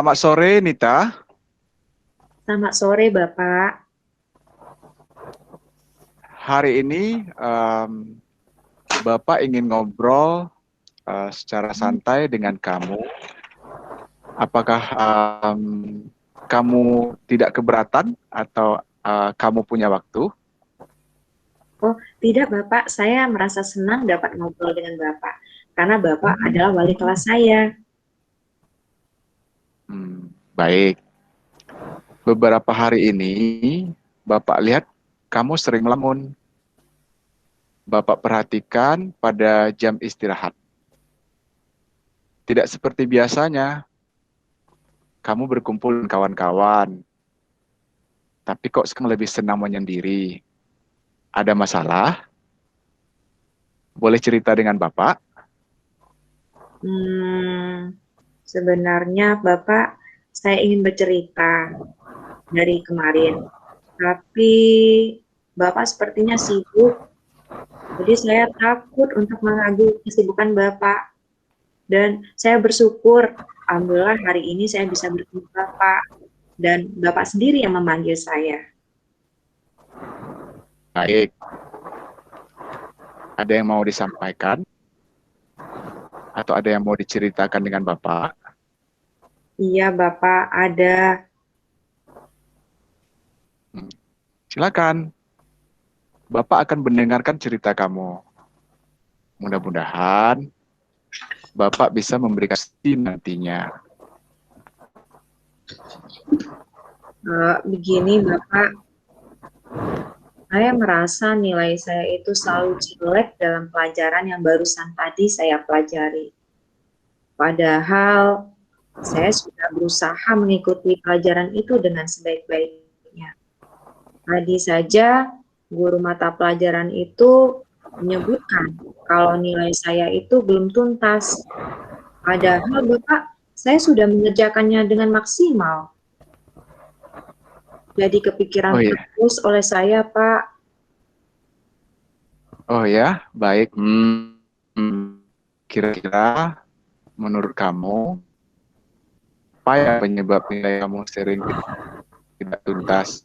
Selamat sore, Nita. Selamat sore, Bapak. Hari ini Bapak ingin ngobrol secara santai dengan kamu. Apakah kamu tidak keberatan atau kamu punya waktu? Oh, tidak, Bapak. Saya merasa senang dapat ngobrol dengan Bapak. Karena Bapak adalah wali kelas saya. Baik. Beberapa hari ini, Bapak lihat kamu sering melamun. Bapak perhatikan pada jam istirahat. Tidak seperti biasanya, kamu berkumpul dengan kawan-kawan. Tapi kok sekarang lebih senang menyendiri? Ada masalah? Boleh cerita dengan Bapak? Sebenarnya, Bapak, saya ingin bercerita dari kemarin. Tapi Bapak sepertinya sibuk. Jadi saya takut untuk mengganggu kesibukan Bapak. Dan saya bersyukur, alhamdulillah hari ini saya bisa bertemu Bapak. Dan Bapak sendiri yang memanggil saya. Baik. Ada yang mau disampaikan? Atau ada yang mau diceritakan dengan Bapak? Iya, Bapak, ada. Silakan. Bapak akan mendengarkan cerita kamu. Mudah-mudahan Bapak bisa memberikan solusi nantinya. Begini, Bapak, saya merasa nilai saya itu selalu jelek dalam pelajaran yang barusan tadi saya pelajari. Padahal saya sudah berusaha mengikuti pelajaran itu dengan sebaik-baiknya. Tadi saja guru mata pelajaran itu menyebutkan kalau nilai saya itu belum tuntas. Padahal Bapak, saya sudah mengerjakannya dengan maksimal. Jadi kepikiran Oh iya, terus oleh saya, Pak. oh ya, baik. Kira-kira menurut kamu, apa yang penyebab nilai kamu sering tidak tuntas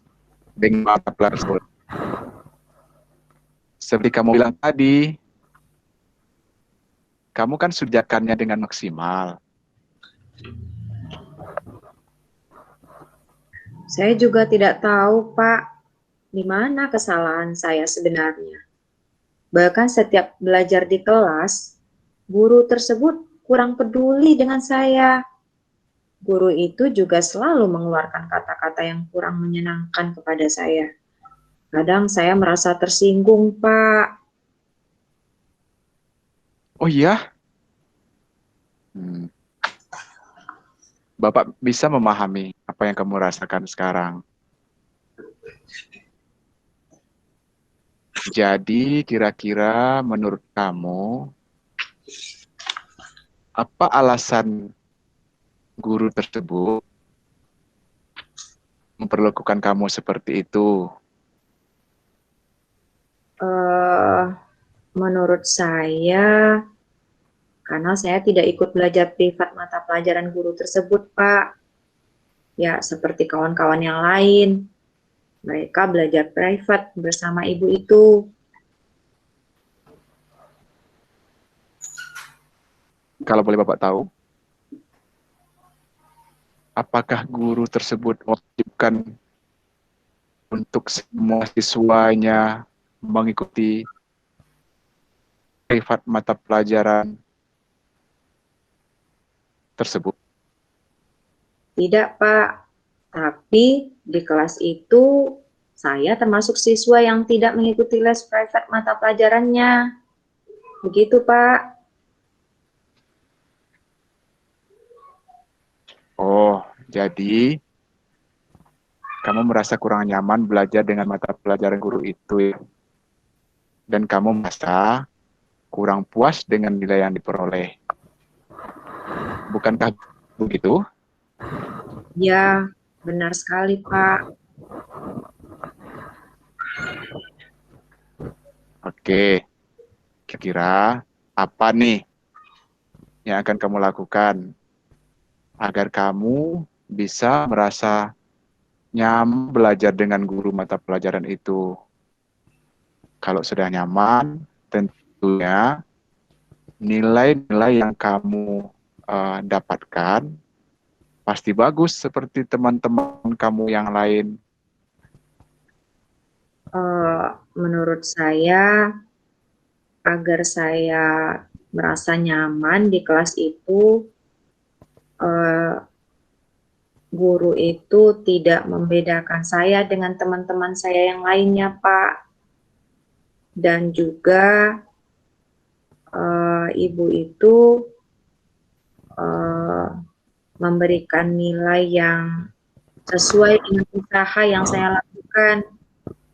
dengan mata pelajaran tersebut? Seperti kamu bilang tadi, kamu kan sujakannya dengan maksimal. Saya juga tidak tahu, Pak, di mana kesalahan saya sebenarnya. Bahkan setiap belajar di kelas, guru tersebut kurang peduli dengan saya. Guru itu juga selalu mengeluarkan kata-kata yang kurang menyenangkan kepada saya. Kadang saya merasa tersinggung, Pak. Oh iya, hmm. Bapak bisa memahami apa yang kamu rasakan sekarang. Jadi kira-kira menurut kamu, apa alasan guru tersebut memperlakukan kamu seperti itu? Eh, Menurut saya, karena saya tidak ikut belajar privat mata pelajaran guru tersebut, Pak. Ya, seperti kawan-kawan yang lain. Mereka belajar privat bersama ibu itu. Kalau boleh Bapak tahu, apakah guru tersebut mewajibkan untuk semua siswanya mengikuti privat mata pelajaran tersebut? Tidak, Pak. Tapi di kelas itu saya termasuk siswa yang tidak mengikuti les private mata pelajarannya. Begitu, Pak. Oh, jadi kamu merasa kurang nyaman belajar dengan mata pelajaran guru itu, ya? Dan kamu merasa kurang puas dengan nilai yang diperoleh. Bukankah begitu? Ya, benar sekali, Pak. Oke, kira-kira apa nih yang akan kamu lakukan? agar kamu bisa merasa nyaman belajar dengan guru mata pelajaran itu. Kalau sudah nyaman, tentunya nilai-nilai yang kamu dapatkan pasti bagus seperti teman-teman kamu yang lain. Menurut saya, agar saya merasa nyaman di kelas itu, guru itu tidak membedakan saya dengan teman-teman saya yang lainnya, Pak. Dan juga ibu itu memberikan nilai yang sesuai dengan usaha yang saya lakukan.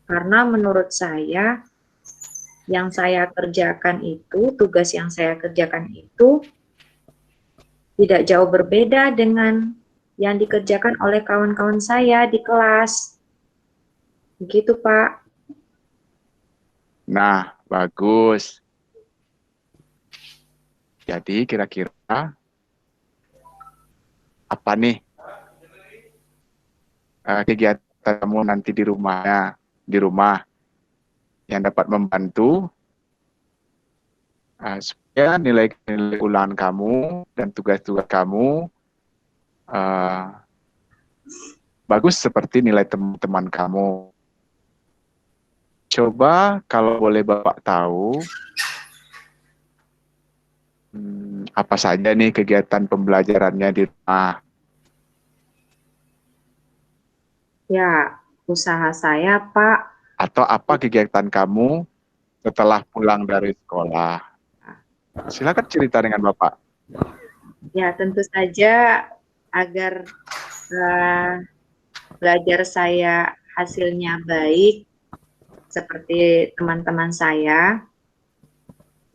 Karena menurut saya, yang saya kerjakan itu, tugas yang saya kerjakan itu tidak jauh berbeda dengan yang dikerjakan oleh kawan-kawan saya di kelas. Begitu, Pak. Nah, bagus. Jadi kira-kira apa nih kegiatan kamu nanti di rumah yang dapat membantu supaya nilai-nilai ulangan kamu dan tugas-tugas kamu bagus seperti nilai teman-teman kamu. Coba kalau boleh Bapak tahu, apa saja nih kegiatan pembelajarannya di rumah? Ya, usaha saya, Pak. Atau apa kegiatan kamu setelah pulang dari sekolah? Silakan cerita dengan Bapak. Ya, tentu saja agar belajar saya hasilnya baik, seperti teman-teman saya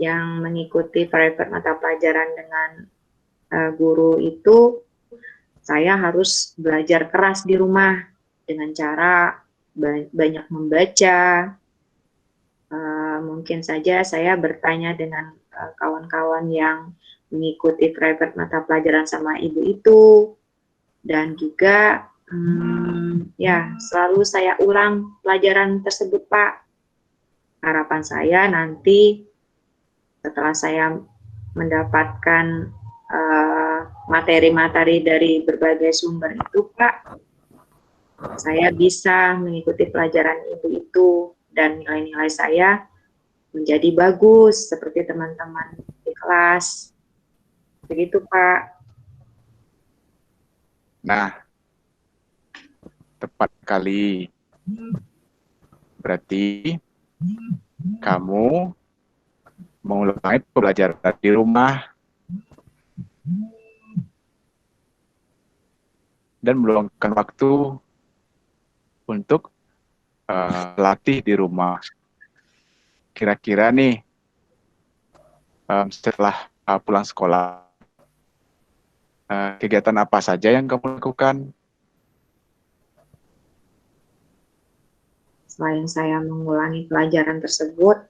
yang mengikuti private mata pelajaran dengan guru itu, saya harus belajar keras di rumah dengan cara banyak membaca. Mungkin saja saya bertanya dengan kawan-kawan yang mengikuti private mata pelajaran sama ibu itu, dan juga ya selalu saya ulang pelajaran tersebut, Pak. Harapan saya nanti setelah saya mendapatkan materi-materi dari berbagai sumber itu, Pak, saya bisa mengikuti pelajaran ibu itu dan nilai-nilai saya menjadi bagus seperti teman-teman di kelas. Begitu, Pak. Nah, tepat kali. Berarti kamu mengulangi pembelajaran di rumah dan meluangkan waktu untuk latih di rumah. Kira-kira nih setelah pulang sekolah, kegiatan apa saja yang kamu lakukan? Selain saya mengulangi pelajaran tersebut,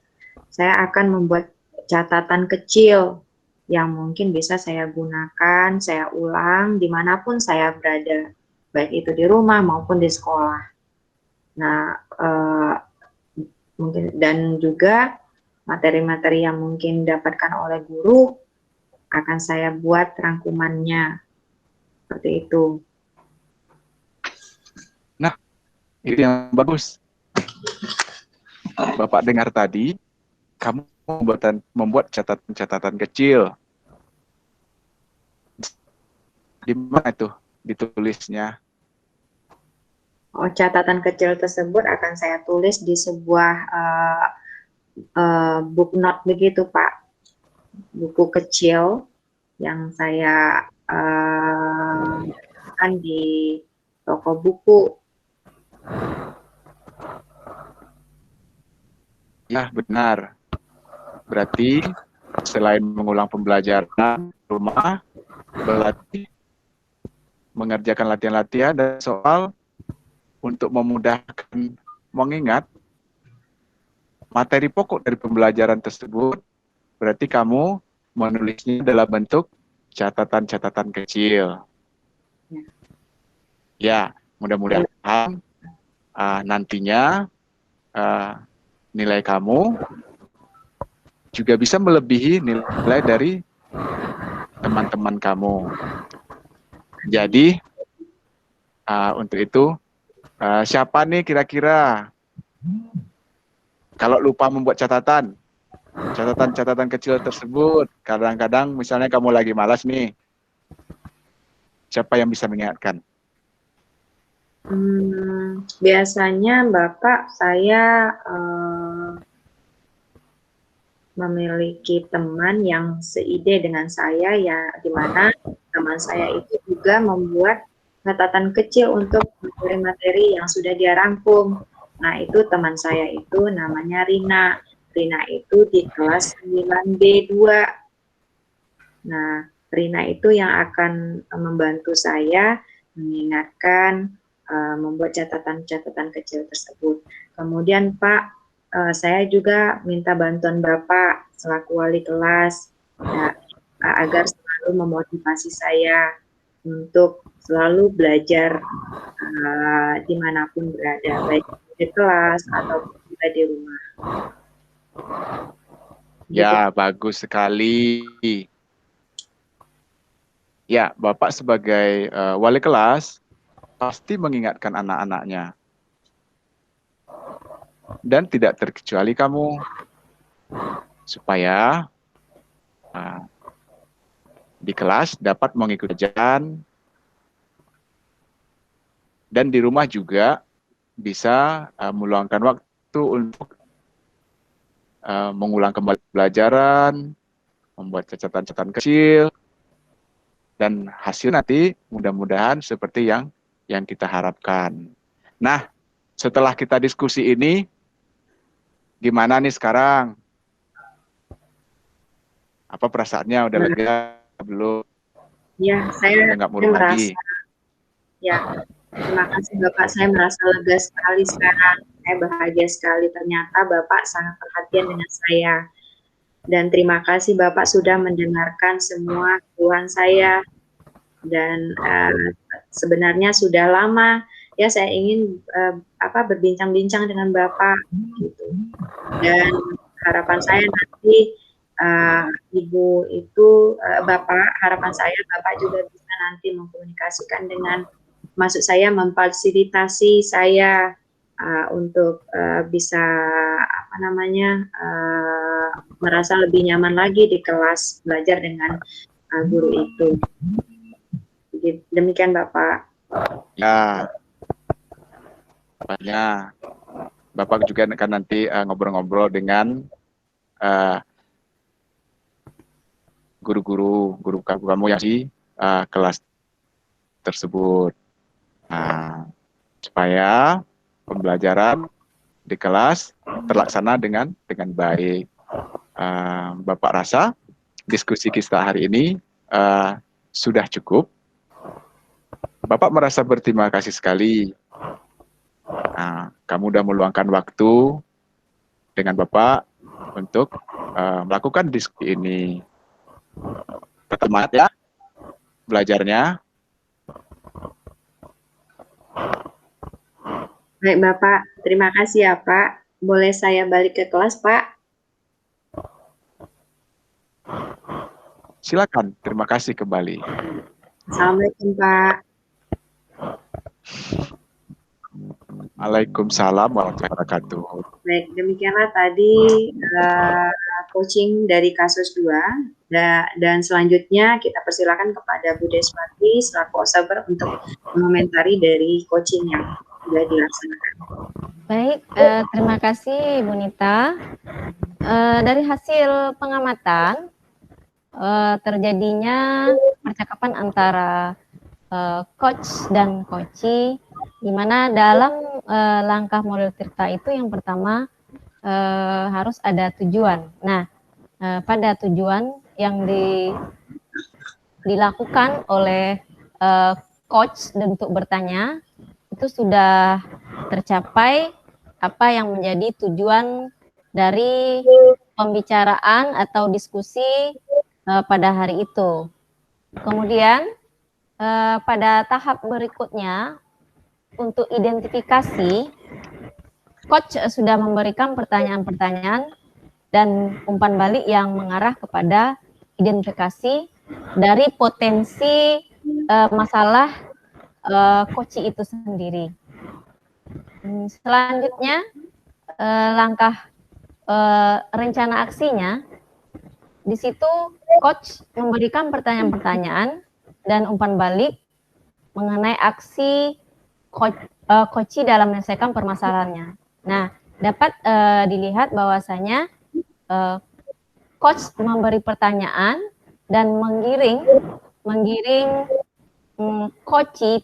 saya akan membuat catatan kecil yang mungkin bisa saya gunakan, saya ulang dimanapun saya berada, baik itu di rumah maupun di sekolah. Nah, mungkin dan juga materi-materi yang mungkin didapatkan oleh guru akan saya buat rangkumannya seperti itu. Nah, itu yang bagus. Bapak dengar tadi, kamu membuat catatan-catatan kecil. Di mana itu ditulisnya? Oh, catatan kecil tersebut akan saya tulis di sebuah book note begitu, Pak. Buku kecil yang saya kan di toko buku. Ya, benar. Berarti selain mengulang pembelajaran rumah, berlatih, mengerjakan latihan-latihan dan soal untuk memudahkan mengingat materi pokok dari pembelajaran tersebut, berarti kamu menulisnya dalam bentuk catatan-catatan kecil. Ya, mudah-mudahan nantinya nilai kamu juga bisa melebihi nilai dari teman-teman kamu. Jadi untuk itu siapa nih kira-kira kalau lupa membuat catatan kecil tersebut, kadang-kadang misalnya kamu lagi malas nih, siapa yang bisa mengingatkan? Biasanya Bapak saya memiliki teman yang seide dengan saya, ya, di mana teman saya itu juga membuat catatan kecil untuk materi-materi yang sudah dia rangkum. Nah, itu teman saya itu namanya Rina. Rina itu di kelas 9B2. Nah, Rina itu yang akan membantu saya mengingatkan, membuat catatan-catatan kecil tersebut. Kemudian Pak, saya juga minta bantuan Bapak selaku wali kelas, ya, agar selalu memotivasi saya untuk selalu belajar dimanapun berada, baik di kelas ataupun juga di rumah. Ya, bagus sekali. Ya, Bapak sebagai wali kelas pasti mengingatkan anak-anaknya. Dan tidak terkecuali kamu, supaya di kelas dapat mengikuti pelajaran, dan di rumah juga bisa meluangkan waktu untuk mengulang kembali pelajaran, membuat catatan-catatan kecil, dan hasil nanti mudah-mudahan seperti yang kita harapkan. Nah, setelah kita diskusi ini, gimana nih sekarang? Apa perasaannya? Udah lega belum? Ya, saya Udah nggak murung merasa, lagi? ya, terima kasih Bapak, saya merasa lega sekali sekarang. Saya bahagia sekali, ternyata Bapak sangat perhatian dengan saya. Dan terima kasih Bapak sudah mendengarkan semua keluhan saya. Dan sebenarnya sudah lama ya saya ingin berbincang-bincang dengan Bapak gitu. Dan harapan saya nanti Ibu itu Bapak, harapan saya Bapak juga bisa nanti mengkomunikasikan dengan, maksud saya memfasilitasi saya untuk bisa merasa lebih nyaman lagi di kelas belajar dengan guru itu. Demikian Bapak. Ya, Bapak juga akan nanti ngobrol-ngobrol dengan guru kamu yang di kelas tersebut. Nah, supaya pembelajaran di kelas terlaksana dengan baik. Bapak rasa diskusi kita hari ini sudah cukup. Bapak merasa berterima kasih sekali. Kamu sudah meluangkan waktu dengan Bapak untuk melakukan diskusi ini. Tetap semangat ya belajarnya. Baik Bapak, terima kasih ya Pak. Boleh saya balik ke kelas Pak? Silakan, terima kasih kembali. Assalamualaikum Pak. Waalaikumsalam warahmatullahi wabarakatuh. Baik, demikianlah tadi coaching dari kasus 2. Dan selanjutnya kita persilakan kepada Bu Deswati selaku observer untuk mengomentari dari coaching yang sudah dilaksanakan. Baik, terima kasih Bu Nita. Dari hasil pengamatan, terjadinya percakapan antara coach dan coachee, di mana dalam langkah model Tirta itu yang pertama harus ada tujuan. Nah, pada tujuan yang dilakukan oleh coach untuk bertanya, itu sudah tercapai apa yang menjadi tujuan dari pembicaraan atau diskusi pada hari itu. Kemudian pada tahap berikutnya untuk identifikasi, coach sudah memberikan pertanyaan-pertanyaan dan umpan balik yang mengarah kepada identifikasi dari potensi masalah koci itu sendiri. Selanjutnya, langkah rencana aksinya, di situ coach memberikan pertanyaan-pertanyaan dan umpan balik mengenai aksi koci dalam menyelesaikan permasalahannya. Nah, dapat dilihat bahwasanya coach memberi pertanyaan dan menggiring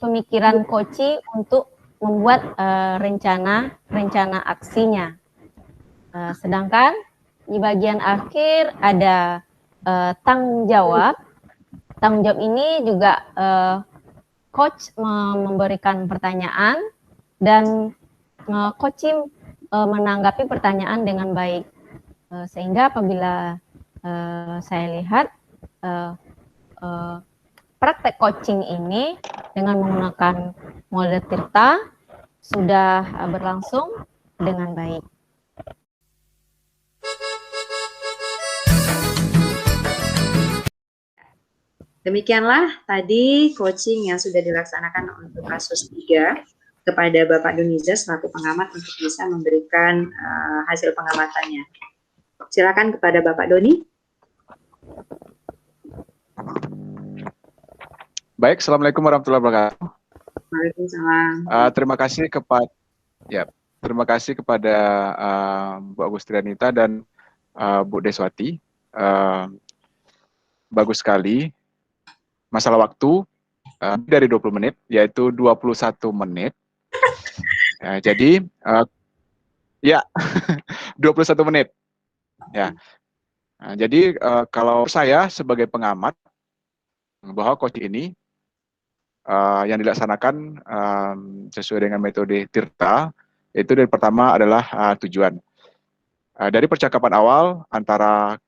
pemikiran koci untuk membuat rencana aksinya. Sedangkan di bagian akhir ada tanggung jawab. Tanggung jawab ini juga coach memberikan pertanyaan dan coach menanggapi pertanyaan dengan baik. Sehingga apabila saya lihat praktek coaching ini dengan menggunakan model Tirta sudah berlangsung dengan baik. Demikianlah tadi coaching yang sudah dilaksanakan untuk kasus 3 kepada Bapak Doniza selaku pengamat untuk bisa memberikan hasil pengamatannya. Silakan kepada Bapak Doni. Baik, Assalamualaikum warahmatullahi wabarakatuh. Waalaikumsalam. Terima kasih kepada Bu Agustrianita dan Bu Deswati. Bagus sekali. Masalah waktu dari 20 menit, yaitu 21 menit. Jadi, 21 menit. Ya. Jadi, kalau saya sebagai pengamat, bahwa coaching ini yang dilaksanakan sesuai dengan metode Tirta, itu dari pertama adalah tujuan. Dari percakapan awal antara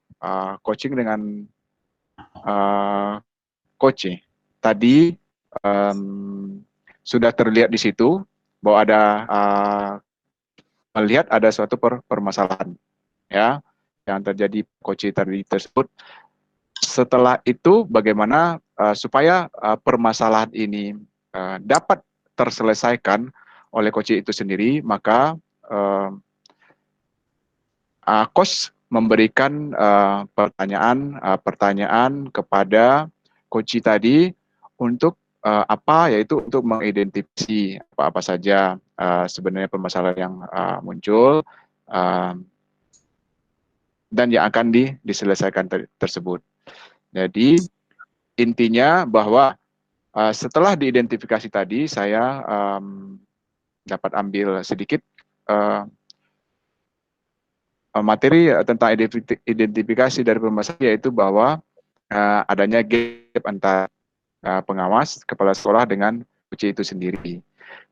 coaching dengan coach tadi sudah terlihat di situ bahwa ada melihat ada suatu permasalahan ya yang terjadi coach tadi tersebut. Setelah itu bagaimana supaya permasalahan ini dapat terselesaikan oleh coach itu sendiri, maka coach memberikan pertanyaan kepada coach tadi untuk yaitu untuk mengidentifikasi apa saja sebenarnya permasalahan yang muncul dan yang akan diselesaikan tersebut. Jadi intinya bahwa setelah diidentifikasi tadi, saya dapat ambil sedikit materi tentang identifikasi dari permasalahan, yaitu bahwa adanya gap antara pengawas kepala sekolah dengan coach itu sendiri.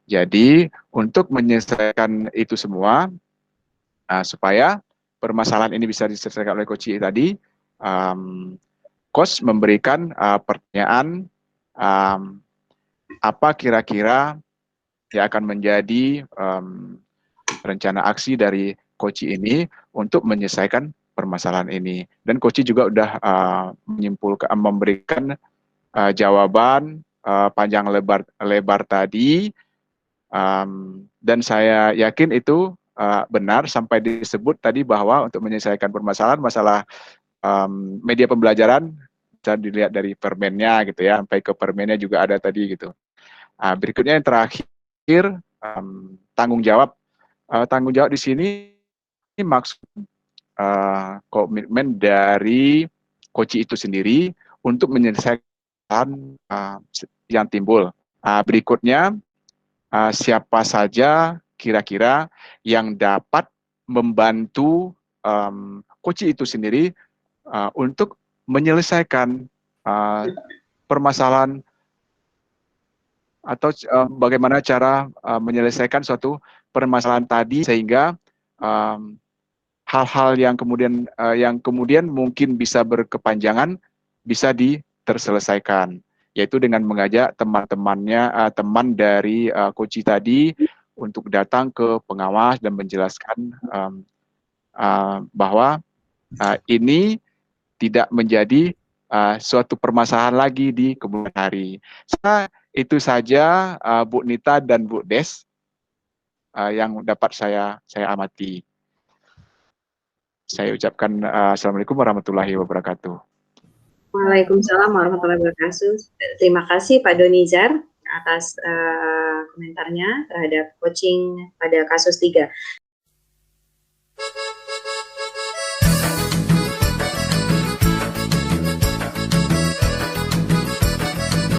Jadi untuk menyelesaikan itu semua supaya permasalahan ini bisa diselesaikan oleh coach tadi, coach memberikan pertanyaan apa kira-kira yang akan menjadi rencana aksi dari coach ini untuk menyelesaikan permasalahan ini. Dan coach juga sudah memberikan jawaban panjang lebar tadi, dan saya yakin itu benar sampai disebut tadi bahwa untuk menyelesaikan permasalahan masalah media pembelajaran bisa dilihat dari permennya gitu ya, sampai ke permennya juga ada tadi gitu. Berikutnya yang terakhir tanggung jawab. Tanggung jawab di sini maksud komitmen dari coach itu sendiri untuk menyelesaikan yang timbul. Berikutnya siapa saja kira-kira yang dapat membantu coach itu sendiri untuk menyelesaikan permasalahan atau bagaimana cara menyelesaikan suatu permasalahan tadi sehingga hal-hal yang kemudian mungkin bisa berkepanjangan bisa terselesaikan. yaitu dengan mengajak teman-temannya, teman dari Koci tadi untuk datang ke pengawas dan menjelaskan bahwa ini tidak menjadi suatu permasalahan lagi di kemudian hari. Itu saja Bu Nita dan Bu Des yang dapat saya amati. Saya ucapkan Assalamualaikum warahmatullahi wabarakatuh. Waalaikumsalam warahmatullahi wabarakatuh. Terima kasih Pak Donizar atas komentarnya terhadap coaching pada kasus 3.